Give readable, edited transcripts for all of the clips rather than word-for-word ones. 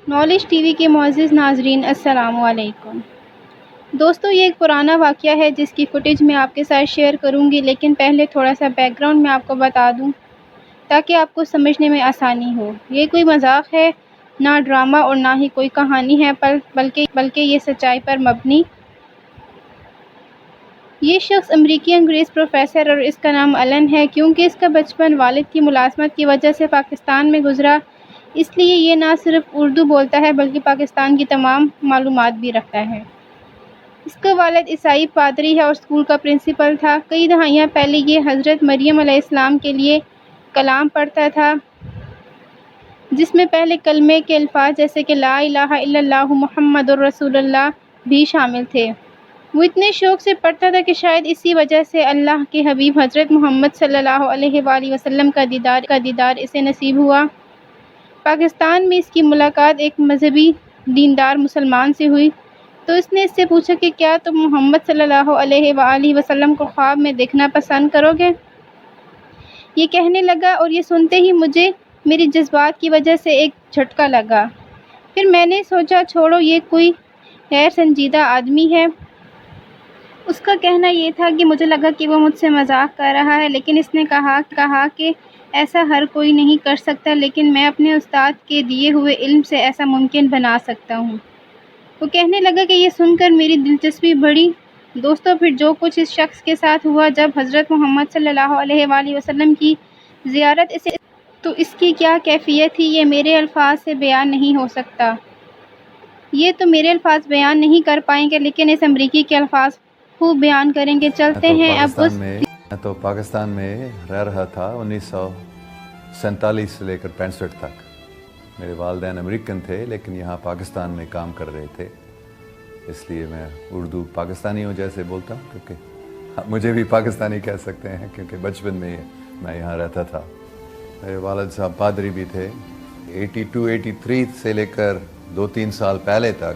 Knowledge T V کے معزز ناظرین السلام علیکم۔ دوستو، یہ ایک پرانا واقعہ ہے جس کی فوٹیج میں آپ کے ساتھ شیئر کروں گی، لیکن پہلے تھوڑا سا بیک گراؤنڈ میں آپ کو بتا دوں تاکہ آپ کو سمجھنے میں آسانی ہو۔ یہ کوئی مذاق ہے، نہ ڈرامہ اور نہ ہی کوئی کہانی ہے، بلکہ یہ سچائی پر مبنی۔ یہ شخص امریکی انگریز پروفیسر اور اس کا نام الن ہے۔ کیونکہ اس کا بچپن والد کی ملازمت کی وجہ سے پاکستان میں گزرا، اس لیے یہ نہ صرف اردو بولتا ہے بلکہ پاکستان کی تمام معلومات بھی رکھتا ہے۔ اس کا والد عیسائی پادری ہے اور اسکول کا پرنسپل تھا۔ کئی دہائیاں پہلے یہ حضرت مریم علیہ السلام کے لیے کلام پڑھتا تھا، جس میں پہلے کلمے کے الفاظ جیسے کہ لا الہ الا اللہ محمد الرسول اللہ بھی شامل تھے۔ وہ اتنے شوق سے پڑھتا تھا کہ شاید اسی وجہ سے اللہ کے حبیب حضرت محمد صلی اللہ علیہ وآلہ وسلم کا دیدار اسے نصیب ہوا۔ پاکستان میں اس کی ملاقات ایک مذہبی دیندار مسلمان سے ہوئی تو اس نے اس سے پوچھا کہ کیا تم محمد صلی اللہ علیہ وآلہ وسلم کو خواب میں دیکھنا پسند کرو گے؟ یہ کہنے لگا اور یہ سنتے ہی مجھے میری جذبات کی وجہ سے ایک جھٹکا لگا۔ پھر میں نے سوچا چھوڑو، یہ کوئی غیر سنجیدہ آدمی ہے۔ اس کا کہنا یہ تھا کہ مجھے لگا کہ وہ مجھ سے مذاق کر رہا ہے، لیکن اس نے کہا کہ ایسا ہر کوئی نہیں کر سکتا، لیکن میں اپنے استاد کے دیے ہوئے علم سے ایسا ممکن بنا سکتا ہوں۔ وہ کہنے لگا کہ یہ سن کر میری دلچسپی بڑھی۔ دوستو، پھر جو کچھ اس شخص کے ساتھ ہوا جب حضرت محمد صلی اللہ علیہ وآلہ وسلم کی زیارت تو اس کی کیا کیفیت تھی، یہ میرے الفاظ سے بیان نہیں ہو سکتا۔ یہ تو میرے الفاظ بیان نہیں کر پائیں گے، لیکن اس امریکی کے الفاظ خوب بیان کریں گے۔ چلتے ہیں اب میں تو پاکستان میں رہ رہا تھا 1947 سے لے کر 65 تک۔ میرے والدین امریکن تھے لیکن یہاں پاکستان میں کام کر رہے تھے، اس لیے میں اردو پاکستانیوں جیسے بولتا ہوں، کیونکہ مجھے بھی پاکستانی کہہ سکتے ہیں کیونکہ بچپن میں میں یہاں رہتا تھا۔ میرے والد صاحب پادری بھی تھے۔ 82-83 سے لے کر 2-3 سال پہلے تک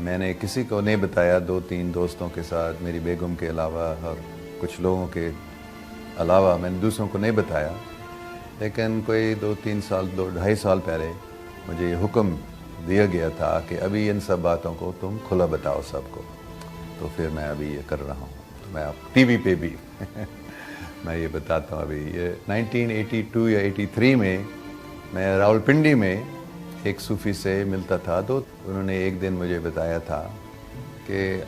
میں نے کسی کو نہیں بتایا، 2-3 دوستوں کے ساتھ، میری بیگم کے علاوہ اور کچھ لوگوں کے علاوہ میں نے دوسروں کو نہیں بتایا۔ لیکن کوئی 2-3 سال 2-2.5 سال پہلے مجھے یہ حکم دیا گیا تھا کہ ابھی ان سب باتوں کو تم کھلا بتاؤ سب کو۔ تو پھر میں ابھی یہ کر رہا ہوں، میں اب ٹی وی پہ بھی میں یہ بتاتا ہوں۔ ابھی یہ 1982 یا 83 میں راولپنڈی میں ایک صوفی سے ملتا تھا، تو انہوں نے ایک دن مجھے بتایا تھا کہ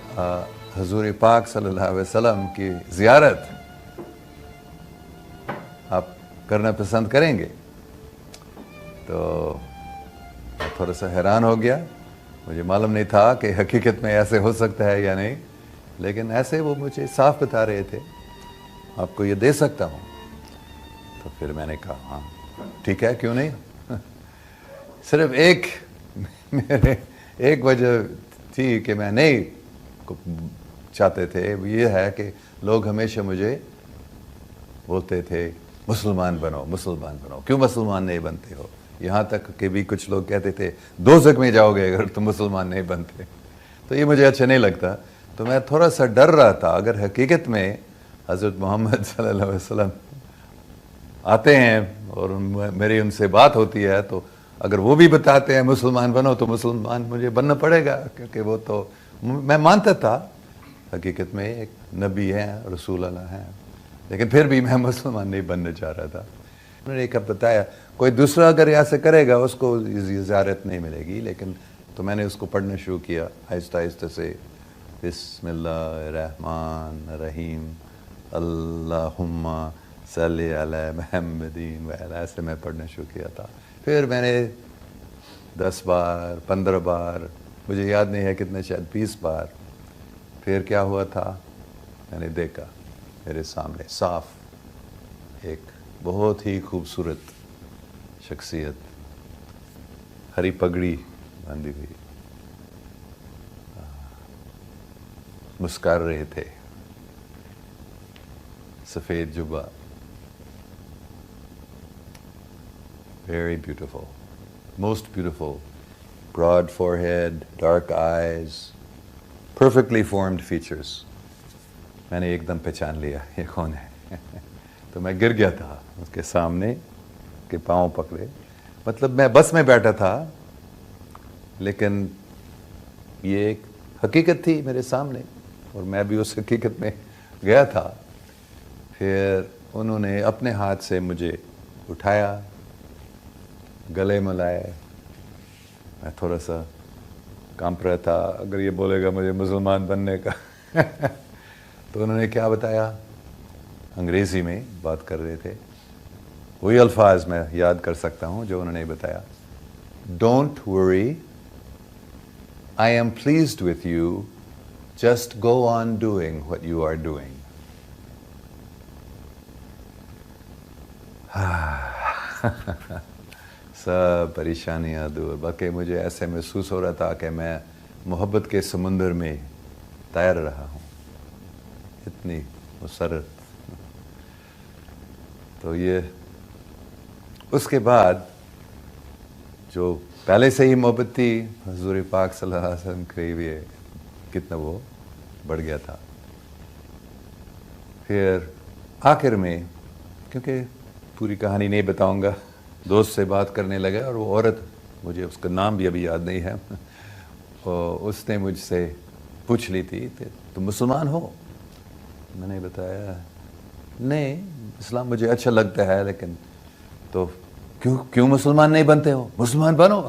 حضور پاک صلی اللہ علیہ وسلم کی زیارت آپ کرنا پسند کریں گے؟ تو میں تھوڑا سا حیران ہو گیا، مجھے معلوم نہیں تھا کہ حقیقت میں ایسے ہو سکتا ہے یا نہیں، لیکن ایسے وہ مجھے صاف بتا رہے تھے، آپ کو یہ دے سکتا ہوں۔ تو پھر میں نے کہا ہاں ٹھیک ہے، کیوں نہیں۔ صرف ایک وجہ تھی کہ میں نہیں چاہتے تھے، یہ ہے کہ لوگ ہمیشہ مجھے بولتے تھے مسلمان بنو، مسلمان بنو، کیوں مسلمان نہیں بنتے ہو؟ یہاں تک کہ بھی کچھ لوگ کہتے تھے دوزخ میں جاؤ گے اگر تم مسلمان نہیں بنتے۔ تو یہ مجھے اچھا نہیں لگتا، تو میں تھوڑا سا ڈر رہا تھا اگر حقیقت میں حضرت محمد صلی اللہ علیہ وسلم آتے ہیں اور میری ان سے بات ہوتی ہے، تو اگر وہ بھی بتاتے ہیں مسلمان بنو تو مسلمان مجھے بننا پڑے گا، کیونکہ وہ تو میں مانتا تھا حقیقت میں ایک نبی ہیں، رسول اللہ ہیں، لیکن پھر بھی میں مسلمان نہیں بننا چاہ رہا تھا۔ انہوں نے ایک بتایا کوئی دوسرا اگر ایسے کرے گا اس کو زیارت نہیں ملے گی، لیکن تو میں نے اس کو پڑھنا شروع کیا آہستہ آہستہ سے، بسم اللہ الرحمن الرحیم اللہم صلی علی محمدین وعلی، ایسے میں پڑھنا شروع کیا تھا۔ پھر میں نے 10 بار 15 بار، مجھے یاد نہیں ہے کتنے، شاید 20 بار۔ پھر کیا ہوا تھا، میں نے دیکھا میرے سامنے صاف ایک بہت ہی خوبصورت شخصیت، ہری پگڑی باندھی ہوئی، مسکر رہے تھے، سفید Jabba, very beautiful, most beautiful, broad forehead, dark eyes, perfectly formed features. میں نے ایک دم پہچان لیا یہ کون ہے۔ تو میں گر گیا تھا اس کے سامنے، کے پاؤں پکڑے، مطلب میں بس میں بیٹھا تھا لیکن یہ ایک حقیقت تھی میرے سامنے اور میں بھی اس حقیقت میں گیا تھا. پھر انہوں نے اپنے ہاتھ سے مجھے اٹھایا, گلے ملائے. میں تھوڑا سا کانپ رہا تھا, اگر یہ بولے گا مجھے مسلمان بننے کا. تو انہوں نے کیا بتایا, انگریزی میں بات کر رہے تھے, وہی الفاظ میں یاد کر سکتا ہوں جو انہوں نے بتایا. Don't worry, I'm pleased with you, just go on doing what you are doing. سب پریشانیاں دور. باقی مجھے ایسے محسوس ہو رہا تھا کہ میں محبت کے سمندر میں تیر رہا ہوں, اتنی مسرت. تو یہ اس کے بعد جو پہلے سے ہی محبت تھی حضور پاک صلی اللہ علیہ وسلم قریب, یہ کتنا وہ بڑھ گیا تھا. پھر آخر میں, کیونکہ پوری کہانی نہیں بتاؤں گا, دوست سے بات کرنے لگے اور وہ عورت, مجھے اس کا نام بھی ابھی یاد نہیں ہے, اس نے مجھ سے پوچھ لی تھی کہ تم مسلمان ہو. میں نے بتایا نہیں, اسلام مجھے اچھا لگتا ہے, لیکن تو کیوں مسلمان نہیں بنتے ہو, مسلمان بنو.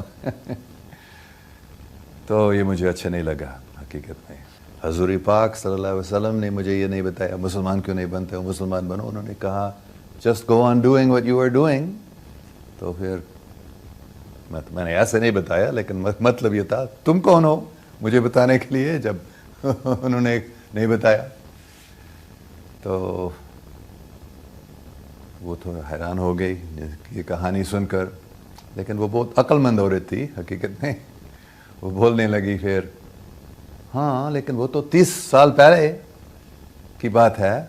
تو یہ مجھے اچھا نہیں لگا حقیقت میں. حضور پاک صلی اللہ علیہ وسلم نے مجھے یہ نہیں بتایا مسلمان کیوں نہیں بنتے ہو, مسلمان بنو. انہوں نے کہا just go on doing what you are doing. تو پھر میں نے ایسے نہیں بتایا, لیکن مطلب یہ تھا تم کون ہو مجھے بتانے کے لیے, جب انہوں نے نہیں بتایا. تو وہ تھوڑا حیران ہو گئی یہ کہانی سن کر, لیکن وہ بہت عقل مند عورت تھی حقیقت میں. وہ بولنے لگی پھر, ہاں لیکن وہ تو 30 سال پہلے کی بات ہے,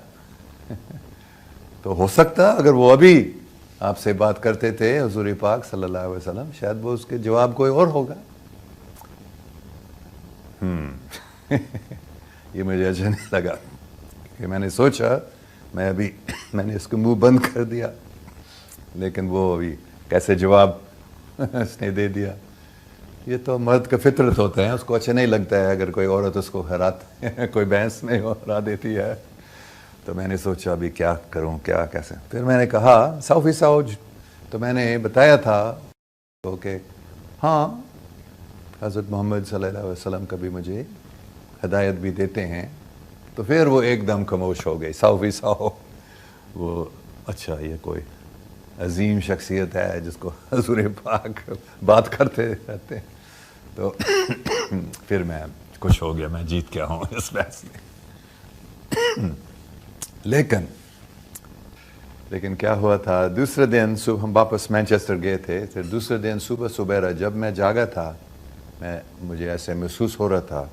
تو ہو سکتا اگر وہ ابھی آپ سے بات کرتے تھے حضور پاک صلی اللہ علیہ وسلم, شاید وہ اس کے جواب کوئی اور ہوگا. یہ مجھے اچھا نہیں لگا کہ میں نے سوچا میں نے اس کو منہ بند کر دیا, لیکن وہ ابھی کیسے جواب اس نے دے دیا. یہ تو مرد کا فطرت ہوتا ہے, اس کو اچھا نہیں لگتا ہے اگر کوئی عورت اس کو کوئی بحث میں ہرا دیتی ہے. تو میں نے سوچا ابھی کیا کروں, کیا کیسے. پھر میں نے کہا 100%. تو میں نے بتایا تھا کہ ہاں حضرت محمد صلی اللہ علیہ وسلم کبھی مجھے ہدایت بھی دیتے ہیں. تو پھر وہ ایک دم خاموش ہو گئی 100%. وہ اچھا یہ کوئی عظیم شخصیت ہے جس کو حضور پاک بات کرتے رہتے ہیں. تو پھر میں خوش ہو گیا, میں جیت گیا ہوں اس بحث میں. لیکن کیا ہوا تھا, دوسرے دن صبح ہم واپس مینچسٹر گئے تھے. پھر دوسرے دن صبح جب میں جاگا تھا, مجھے ایسے محسوس ہو رہا تھا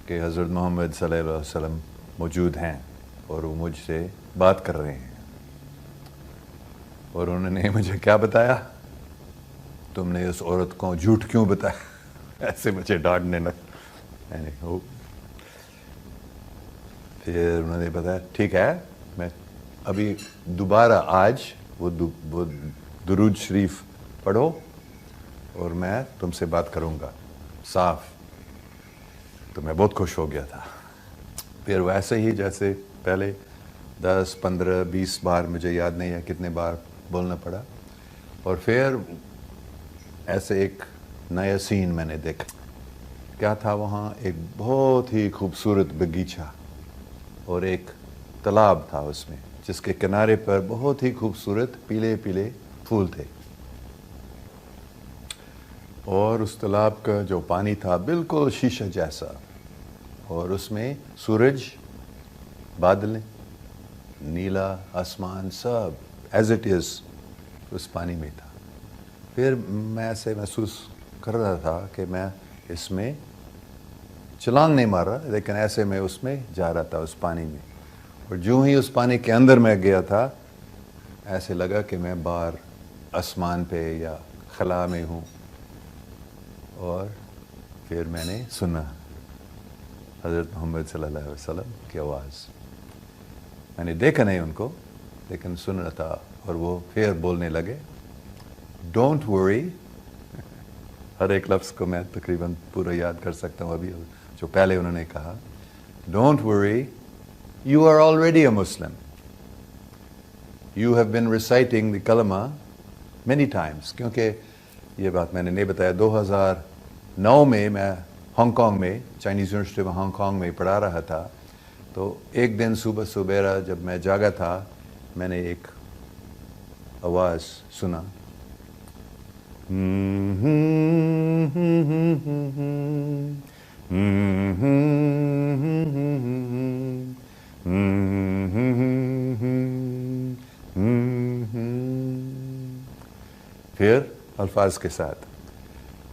کہ حضرت محمد صلی اللہ علیہ وسلم موجود ہیں اور وہ مجھ سے بات کر رہے ہیں. اور انہوں نے مجھے کیا بتایا, تم نے اس عورت کو جھوٹ کیوں بتایا. ایسے مجھے ڈانٹنے لگا. پھر انہوں نے بتایا ٹھیک ہے, میں ابھی دوبارہ آج وہ درود شریف پڑھو اور میں تم سے بات کروں گا صاف. تو میں بہت خوش ہو گیا تھا. پھر ویسے ہی جیسے پہلے 10 15 20 بار, مجھے یاد نہیں ہے کتنے بار بولنا پڑا. اور پھر ایسے ایک نیا سین میں نے دیکھا. کیا تھا وہاں, ایک بہت ہی خوبصورت باغیچہ اور ایک تالاب تھا اس میں, جس کے کنارے پر بہت ہی خوبصورت پیلے پیلے پھول تھے. اور اس تالاب کا جو پانی تھا بالکل شیشہ جیسا, اور اس میں سورج, بادل, نیلا آسمان سب ایز اٹ از اس پانی میں تھا. پھر میں ایسے محسوس کر رہا تھا کہ میں اس میں چھلانگ نہیں مار رہا, لیکن ایسے میں اس میں جا رہا تھا اس پانی میں. اور جو ہی اس پانی کے اندر میں گیا تھا, ایسے لگا کہ میں باہر آسمان پہ یا خلا میں ہوں. اور پھر میں نے سنا حضرت محمد صلی اللہ علیہ وسلم کی آواز. میں نے دیکھا نہیں ان کو, لیکن سن رہا تھا. اور وہ پھر بولنے لگے, ڈونٹ وری, ہر ایک لفظ کو میں تقریباً پورا یاد کر سکتا ہوں ابھی جو پہلے انہوں نے کہا. Don't worry, you are already a Muslim. You have been reciting the کلمہ مینی ٹائمس. کیونکہ یہ بات میں نے نہیں بتایا, 2009 میں ہانگ کانگ میں چائنیز یونیورسٹی میں ہانگ کانگ میں پڑھا رہا تھا. تو ایک دن صبح سبیرا جب میں جاگا تھا, میں نے ایک آواز سنا, پھر الفاظ کے ساتھ,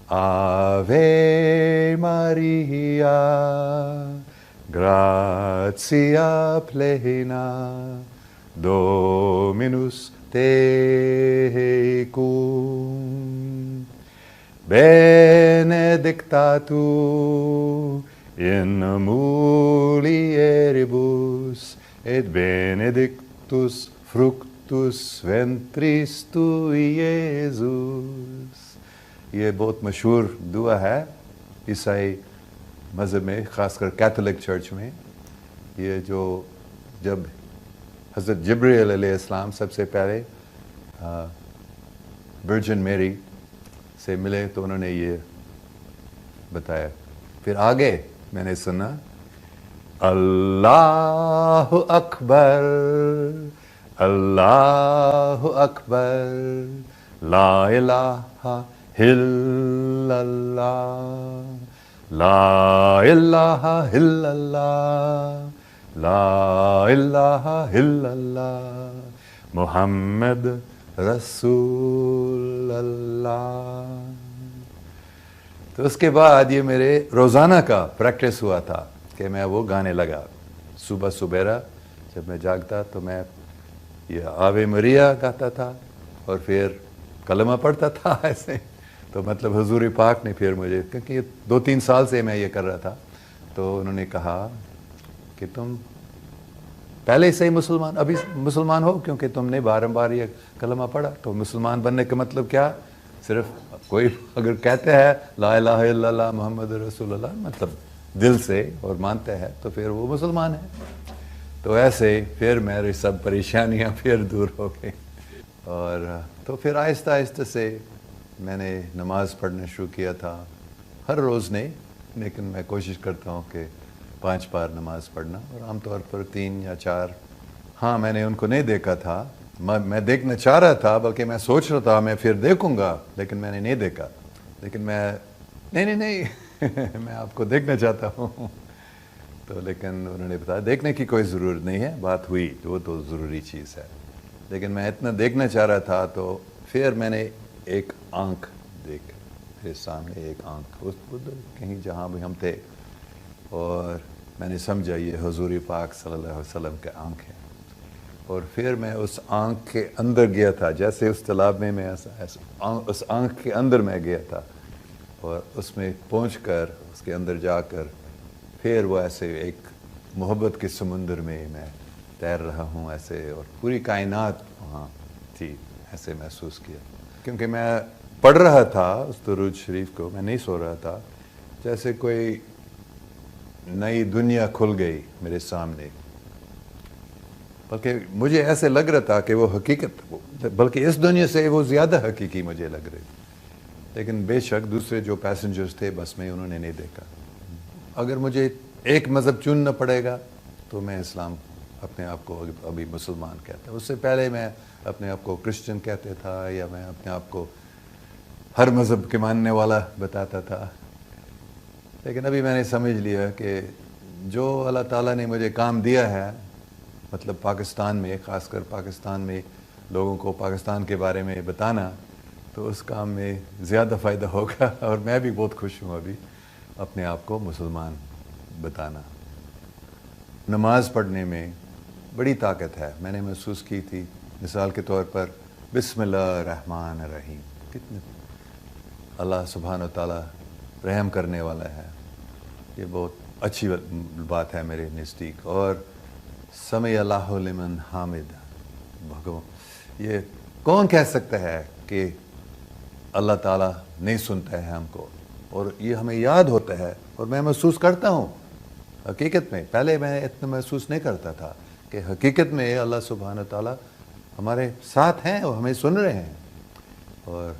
آوے ماریا گراتیا پلینا ڈومینوس tecum, benedicta tu in mulieribus, et benedictus fructus ventris tui, Iesus. یہ بہت مشہور دعا ہے عیسائی مذہب میں, خاص کر کیتھولک چرچ میں. یہ جو جب حضرت جبرائیل علیہ السلام سب سے پہلے ورجن میری سے ملے تو انہوں نے یہ بتایا. پھر آگے میں نے سنا, اللہ اکبر اللہ اکبر لا الہ الا اللہ لا الہ الا اللہ لا الہ الا اللہ محمد رسول اللہ. تو اس کے بعد یہ میرے روزانہ کا پریکٹس ہوا تھا کہ میں وہ گانے لگا. صبح سبیرا جب میں جاگتا تو میں یہ آوے مریا گاتا تھا اور پھر کلمہ پڑھتا تھا ایسے. تو مطلب حضور پاک نے پھر مجھے, کیونکہ یہ 2-3 سال سے میں یہ کر رہا تھا, تو انہوں نے کہا کہ تم پہلے سے ہی مسلمان, ابھی مسلمان ہو کیونکہ تم نے بار یہ کلمہ پڑھا. تو مسلمان بننے کا مطلب کیا, صرف کوئی اگر کہتے ہیں لا الہ الا اللہ محمد رسول اللہ, مطلب دل سے اور مانتے ہیں, تو پھر وہ مسلمان ہے. تو ایسے پھر میری سب پریشانیاں پھر دور ہو گئی. اور تو پھر آہستہ آہستہ سے میں نے نماز پڑھنا شروع کیا تھا, ہر روز نہیں, لیکن میں کوشش کرتا ہوں کہ 5 بار نماز پڑھنا, اور عام طور پر 3 یا 4. ہاں میں نے ان کو نہیں دیکھا تھا, میں دیکھنا چاہ رہا تھا, بلکہ میں سوچ رہا تھا میں پھر دیکھوں گا, لیکن میں نے نہیں دیکھا. لیکن میں نہیں میں آپ کو دیکھنا چاہتا ہوں. تو لیکن انہوں نے بتایا دیکھنے کی کوئی ضرورت نہیں ہے, بات ہوئی وہ تو ضروری چیز ہے. لیکن میں اتنا دیکھنا چاہ رہا تھا, تو پھر میں نے ایک آنکھ دیکھ, میرے سامنے ایک آنکھ ادھر کہیں جہاں بھی ہم تھے, اور میں نے سمجھا یہ حضور پاک صلی اللہ علیہ وسلم کے آنکھ ہے. اور پھر میں اس آنکھ کے اندر گیا تھا, جیسے اس تالاب میں اس آنکھ کے اندر میں گیا تھا, اور اس میں پہنچ کر اس کے اندر جا کر پھر وہ ایسے ایک محبت کے سمندر میں تیر رہا ہوں ایسے, اور پوری کائنات وہاں تھی, ایسے محسوس کیا. کیونکہ میں پڑھ رہا تھا اس درود شریف کو, میں نہیں سو رہا تھا, جیسے کوئی نئی دنیا کھل گئی میرے سامنے. بلکہ مجھے ایسے لگ رہا تھا کہ وہ حقیقت, بلکہ اس دنیا سے وہ زیادہ حقیقی مجھے لگ رہی. لیکن بے شک دوسرے جو پیسنجرز تھے بس میں, انہوں نے نہیں دیکھا. اگر مجھے ایک مذہب چننا پڑے گا تو میں اسلام اپنے آپ کو ابھی مسلمان کہتا. اس سے پہلے میں اپنے آپ کو کرسچن کہتے تھا, یا میں اپنے آپ کو ہر مذہب کے ماننے والا بتاتا تھا. لیکن ابھی میں نے سمجھ لیا کہ جو اللہ تعالیٰ نے مجھے کام دیا ہے, مطلب پاکستان میں, خاص کر پاکستان میں لوگوں کو پاکستان کے بارے میں بتانا, تو اس کام میں زیادہ فائدہ ہوگا. اور میں بھی بہت خوش ہوں ابھی اپنے آپ کو مسلمان بتانا. نماز پڑھنے میں بڑی طاقت ہے, میں نے محسوس کی تھی. مثال کے طور پر بسم اللہ الرحمن الرحیم, کتنے اللہ سبحانہ و تعالیٰ رحم کرنے والا ہے, یہ بہت اچھی بات ہے میرے نزدیک. اور سمع اللہ لمن حامد, یہ کون کہہ سکتا ہے کہ اللہ تعالیٰ نہیں سنتا ہے ہم کو، اور یہ ہمیں یاد ہوتا ہے، اور میں محسوس کرتا ہوں حقیقت میں، پہلے میں اتنا محسوس نہیں کرتا تھا کہ حقیقت میں اللہ سبحانہ تعالیٰ ہمارے ساتھ ہیں اور ہمیں سن رہے ہیں. اور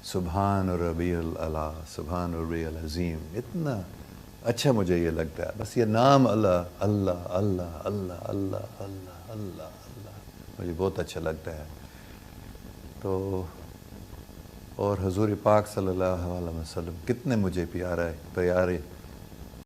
سبحان ربی العلیٰ، سبحان ربی العظیم، اتنا اچھا مجھے یہ لگتا ہے. بس یہ نام اللہ اللہ اللہ اللہ اللہ اللہ اللہ اللہ مجھے بہت اچھا لگتا ہے. تو اور حضور پاک صلی اللہ علیہ وسلم کتنے مجھے پیارے